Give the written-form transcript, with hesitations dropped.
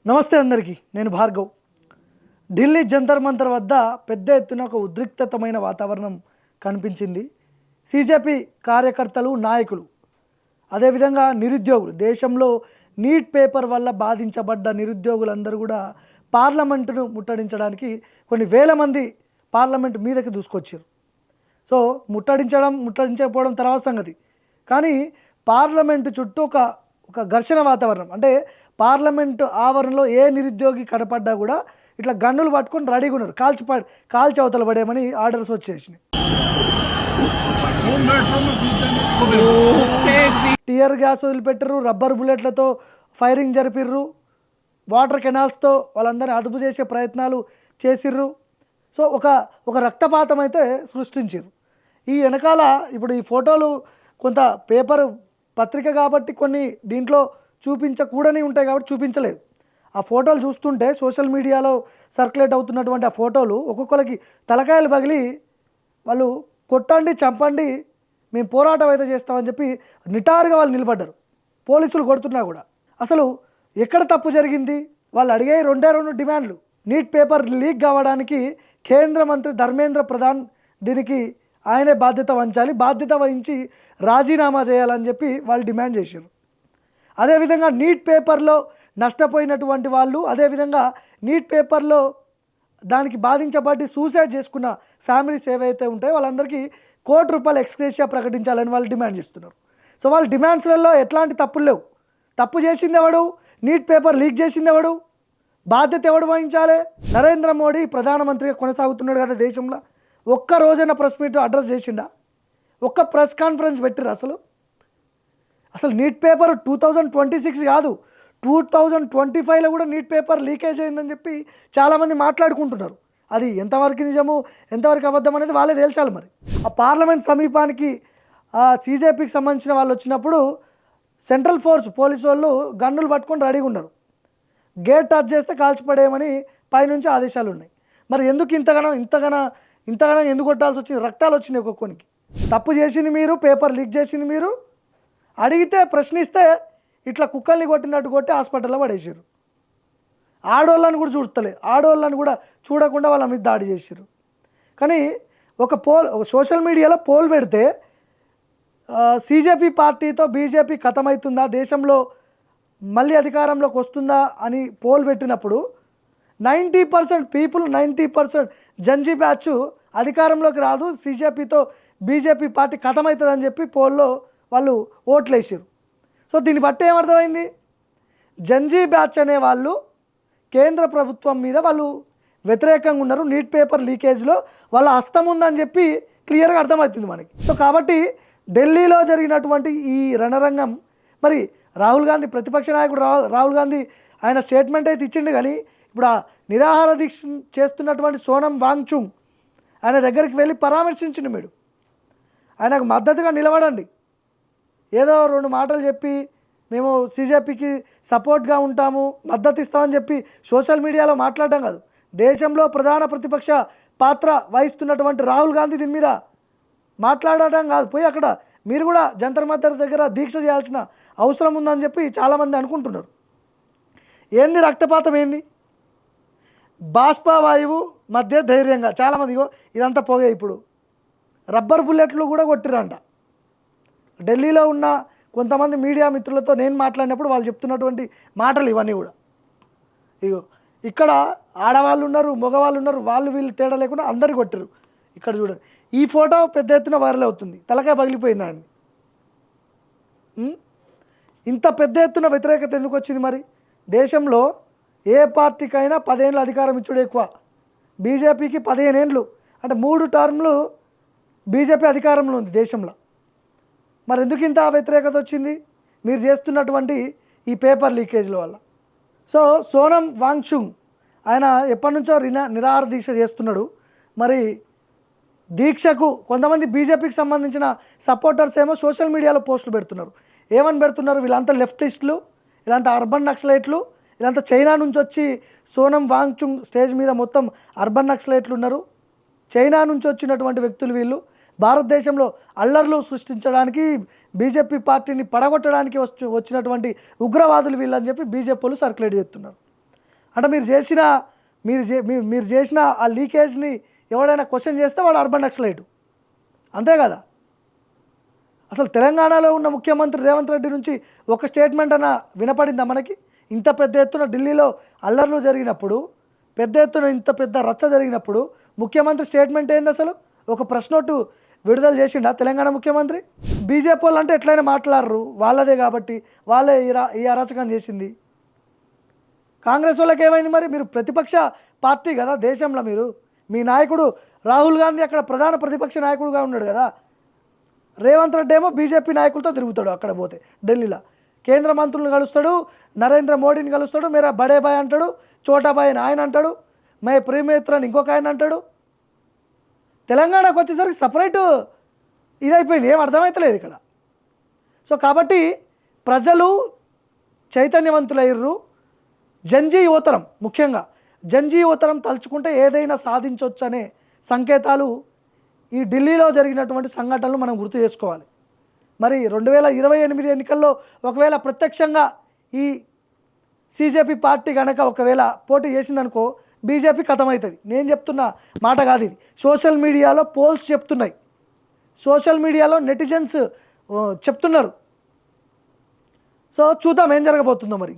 నమస్తే అందరికీ. నేను భార్గవ్. ఢిల్లీ జంతర్ మంతర్ వద్ద పెద్ద ఎత్తున ఒక ఉద్రిక్తమైన వాతావరణం కనిపించింది. సీజేపీ కార్యకర్తలు, నాయకులు, అదేవిధంగా నిరుద్యోగులు, దేశంలో నీట్ పేపర్ వల్ల బాధించబడ్డ నిరుద్యోగులందరూ కూడా పార్లమెంటును ముట్టడించడానికి కొన్ని వేల మంది పార్లమెంటు మీదకి దూసుకొచ్చారు. సో ముట్టడించకపోవడం తర్వాత సంగతి, కానీ పార్లమెంటు చుట్టూ ఒక ఘర్షణ వాతావరణం. అంటే పార్లమెంటు ఆవరణలో ఏ నిరుద్యోగి కనపడ్డా కూడా ఇట్లా గన్నులు పట్టుకొని రెడీగా ఉన్నారు, కాల్చి అవతల పడేయమని ఆర్డర్స్ వచ్చేసినాయి. టియర్ గ్యాస్ వదిలిపెట్టరు, రబ్బర్ బుల్లెట్లతో ఫైరింగ్ జరిపిర్రు, వాటర్ కెనాల్స్తో వాళ్ళందరినీ అదుపు చేసే ప్రయత్నాలు చేసిర్రు. సో ఒక రక్తపాతం అయితే సృష్టించారు. ఈ వెనకాల ఇప్పుడు ఈ ఫోటోలు కొంత పేపర్ పత్రిక కాబట్టి కొన్ని దీంట్లో చూపించకూడని ఉంటాయి కాబట్టి చూపించలేదు. ఆ ఫోటోలు చూస్తుంటే సోషల్ మీడియాలో సర్క్యులేట్ అవుతున్నటువంటి ఆ ఫోటోలు ఒక్కొక్కరికి తలకాయలు పగిలి వాళ్ళు కొట్టండి, చంపండి, మేము పోరాటం అయితే చేస్తామని చెప్పి నిటారుగా వాళ్ళు నిలబడ్డారు. పోలీసులు కొడుతున్నా కూడా అసలు ఎక్కడ తప్పు జరిగింది? వాళ్ళు అడిగే రెండు డిమాండ్లు. నీట్ పేపర్ లీక్ కావడానికి కేంద్ర మంత్రి ధర్మేంద్ర ప్రధాన్ దీనికి ఆయనే బాధ్యత వహించాలి, బాధ్యత వహించి రాజీనామా చేయాలని చెప్పి వాళ్ళు డిమాండ్ చేశారు. అదేవిధంగా నీట్ పేపర్లో నష్టపోయినటువంటి వాళ్ళు, అదేవిధంగా నీట్ పేపర్లో దానికి బాధించబడి సూసైడ్ చేసుకున్న ఫ్యామిలీస్ ఏవైతే ఉంటాయో వాళ్ళందరికీ ₹1,00,00,000 ఎక్స్గ్రేషియా ప్రకటించాలని వాళ్ళు డిమాండ్ చేస్తున్నారు. సో వాళ్ళ డిమాండ్స్లలో ఎట్లాంటి తప్పులు లేవు. తప్పు చేసింది ఎవడు? నీట్ పేపర్ లీక్ చేసింది ఎవడు? బాధ్యత ఎవడు వహించాలి? నరేంద్ర మోడీ ప్రధానమంత్రిగా కొనసాగుతున్నాడు కదా దేశంలో. ఒక్క రోజైనా ప్రెస్ మీట్ అడ్రస్ చేసిండా? ఒక్క ప్రెస్ కాన్ఫరెన్స్ పెట్టిరు? అసలు నీట్ పేపర్ 2026 కాదు, 2025లో కూడా నీట్ పేపర్ లీకేజ్ అయిందని చెప్పి చాలామంది మాట్లాడుకుంటున్నారు. అది ఎంతవరకు నిజము, ఎంతవరకు అబద్ధం అనేది వాళ్ళే తేల్చాలి. మరి ఆ పార్లమెంట్ సమీపానికి సీజేపీకి సంబంధించిన వాళ్ళు వచ్చినప్పుడు సెంట్రల్ ఫోర్స్ పోలీసు వాళ్ళు గన్నులు పట్టుకొని రెడీగా ఉన్నారు. గేట్ టచ్ చేస్తే కాల్చిపడేయమని పైనుంచి ఆదేశాలు ఉన్నాయి. మరి ఎందుకు ఇంతగానో ఎందుకు కొట్టాల్సి వచ్చింది? రక్తాలు వచ్చినాయి ఒక్కొక్కనికి. తప్పు చేసింది మీరు, పేపర్ లీక్ చేసింది మీరు. అడిగితే ప్రశ్నిస్తే ఇట్లా కుక్కల్ని కొట్టినట్టు కొట్టి హాస్పిటల్లో పడేసారు. ఆడవాళ్ళని కూడా ఆడవాళ్ళని కూడా చూడకుండా వాళ్ళ మీద దాడి చేశారు. కానీ ఒక సోషల్ మీడియాలో పోల్ పెడితే సీజేపీ పార్టీతో బీజేపీ ఖతమవుతుందా, దేశంలో మళ్ళీ అధికారంలోకి వస్తుందా అని పోల్ పెట్టినప్పుడు 90% పీపుల్, 90% జంజీ బ్యాచ్ అధికారంలోకి రాదు, సీజేపీతో బీజేపీ పార్టీ ఖతమవుతుందని చెప్పి పోల్లో వాళ్ళు ఓట్లు వేసారు. సో దీన్ని బట్టి ఏమర్థమైంది? జంజీ బ్యాచ్ అనే వాళ్ళు కేంద్ర ప్రభుత్వం మీద వాళ్ళు వ్యతిరేకంగా ఉన్నారు, నీట్ పేపర్ లీకేజ్లో వాళ్ళ హస్తం ఉందని చెప్పి క్లియర్గా అర్థమవుతుంది మనకి. సో కాబట్టి ఢిల్లీలో జరిగినటువంటి ఈ రణరంగం, మరి రాహుల్ గాంధీ, ప్రతిపక్ష నాయకుడు రాహుల్ గాంధీ ఆయన స్టేట్మెంట్ అయితే ఇచ్చిండు. కానీ ఇప్పుడు ఆ నిరాహార దీక్ష చేస్తున్నటువంటి సోనం వాంగ్చుక్ ఆయన దగ్గరికి వెళ్ళి పరామర్శించిండు. మీరు ఆయనకు మద్దతుగా నిలబడండి, ఏదో 2 మాటలు చెప్పి మేము సీజేపీకి సపోర్ట్గా ఉంటాము, మద్దతు ఇస్తామని చెప్పి సోషల్ మీడియాలో మాట్లాడడం కాదు. దేశంలో ప్రధాన ప్రతిపక్ష పాత్ర వహిస్తున్నటువంటి రాహుల్ గాంధీ దీని మీద మాట్లాడటం కాదు, పోయి అక్కడ మీరు కూడా జంతర్ మంతర్ దగ్గర దీక్ష చేయాల్సిన అవసరం ఉందని చెప్పి చాలామంది అనుకుంటున్నారు. ఏంది రక్తపాతం? ఏంది బాష్పవాయువు మధ్య ధైర్యంగా చాలామంది ఇదంతా పోగే. ఇప్పుడు రబ్బర్ బుల్లెట్లు కూడా కొట్టిరంట. ఢిల్లీలో ఉన్న కొంతమంది మీడియా మిత్రులతో నేను మాట్లాడినప్పుడు వాళ్ళు చెప్తున్నటువంటి మాటలు ఇవన్నీ కూడా. ఇక్కడ ఆడవాళ్ళు ఉన్నారు, మగవాళ్ళు ఉన్నారు, వాళ్ళు వీళ్ళు తేడా లేకుండా అందరు కొట్టారు. ఇక్కడ చూడండి, ఈ ఫోటో పెద్ద ఎత్తున వైరల్ అవుతుంది. తలకాయ పగిలిపోయింది ఆయన. ఇంత పెద్ద ఎత్తున వ్యతిరేకత ఎందుకు వచ్చింది? మరి దేశంలో ఏ పార్టీకైనా 10 ఏళ్ళు అధికారం ఇచ్చుడు ఎక్కువ. బీజేపీకి 15 ఏళ్ళు, అంటే 3 టర్మ్లు బీజేపీ అధికారంలో ఉంది దేశంలో. మరి ఎందుకు ఇంత వ్యతిరేకత వచ్చింది? మీరు చేస్తున్నటువంటి ఈ పేపర్ లీకేజ్ల వల్ల. సో సోనం వాంగ్చుక్ ఆయన ఎప్పటి నుంచో నిరాహార దీక్ష చేస్తున్నాడు. మరి దీక్షకు కొంతమంది బీజేపీకి సంబంధించిన సపోర్టర్స్ ఏమో సోషల్ మీడియాలో పోస్టులు పెడుతున్నారు. ఏమని పెడుతున్నారు? వీళ్ళంతా లెఫ్టిస్టులు, వీళ్ళంతా అర్బన్ నక్సలైట్లు, వీళ్ళంతా చైనా నుంచి వచ్చి సోనం వాంగ్చుక్ స్టేజ్ మీద మొత్తం అర్బన్ నక్సలైట్లు ఉన్నారు, చైనా నుంచి వచ్చినటువంటి వ్యక్తులు వీళ్ళు. భారతదేశంలో అల్లర్లు సృష్టించడానికి, బీజేపీ పార్టీని పడగొట్టడానికి వచ్చినటువంటి ఉగ్రవాదులు వీళ్ళని చెప్పి బీజేపీలు సర్క్యులేట్ చేస్తున్నారు. అంటే మీరు చేసిన ఆ లీకేజ్ని ఎవడైనా క్వశ్చన్ చేస్తే వాడు అర్బన్ నక్సలైట్, అంతే కదా. అసలు తెలంగాణలో ఉన్న ముఖ్యమంత్రి రేవంత్ రెడ్డి నుంచి ఒక స్టేట్మెంట్ అన్న వినపడిందా మనకి? ఇంత పెద్ద ఎత్తున ఢిల్లీలో అల్లర్లు జరిగినప్పుడు, పెద్ద ఎత్తున ఇంత పెద్ద రచ్చ జరిగినప్పుడు ముఖ్యమంత్రి స్టేట్మెంట్ ఏంది? అసలు ఒక ప్రెస్ నోటు విడుదల చేసిండా తెలంగాణ ముఖ్యమంత్రి? బీజేపీ వాళ్ళు అంటే ఎట్లయినా మాట్లాడరు, వాళ్ళదే కాబట్టి వాళ్ళే ఈ అరాచకం చేసింది. కాంగ్రెస్ వాళ్ళకి ఏమైంది మరి? మీరు ప్రతిపక్ష పార్టీ కదా దేశంలో. మీ నాయకుడు రాహుల్ గాంధీ అక్కడ ప్రధాన ప్రతిపక్ష నాయకుడుగా ఉన్నాడు కదా. రేవంత్ రెడ్డి ఏమో బీజేపీ నాయకులతో తిరుగుతాడు. అక్కడ పోతే ఢిల్లీలో కేంద్ర మంత్రులను కలుస్తాడు, నరేంద్ర మోడీని కలుస్తాడు, మేరా బడే బాయ్ అంటాడు, చోటా బాయ్ అని ఆయన అంటాడు, మే ప్రియమిత్ర అని ఇంకొక ఆయన అంటాడు. తెలంగాణకు వచ్చేసరికి సపరేటు ఇదైపోయింది, ఏం అర్థమవుతలేదు ఇక్కడ. సో కాబట్టి ప్రజలు చైతన్యవంతులయ్యారు. జంజీ యువతరం, ముఖ్యంగా జంజీ యువతరం తలుచుకుంటే ఏదైనా సాధించవచ్చు అనే సంకేతాలు ఈ ఢిల్లీలో జరిగినటువంటి సంఘటనలు మనం గుర్తు చేసుకోవాలి. మరి 2028 ఎన్నికల్లో ఒకవేళ ప్రత్యక్షంగా ఈ సీజేపీ పార్టీ కనుక ఒకవేళ పోటీ చేసిందనుకో బీజేపీ ఖతమవుతుంది. నేను చెప్తున్న మాట కాదు ఇది, సోషల్ మీడియాలో పోల్స్ చెప్తున్నాయి, సోషల్ మీడియాలో నెటిజన్స్ చెప్తున్నారు. సో చూద్దాం ఏం జరగబోతుందో మరి.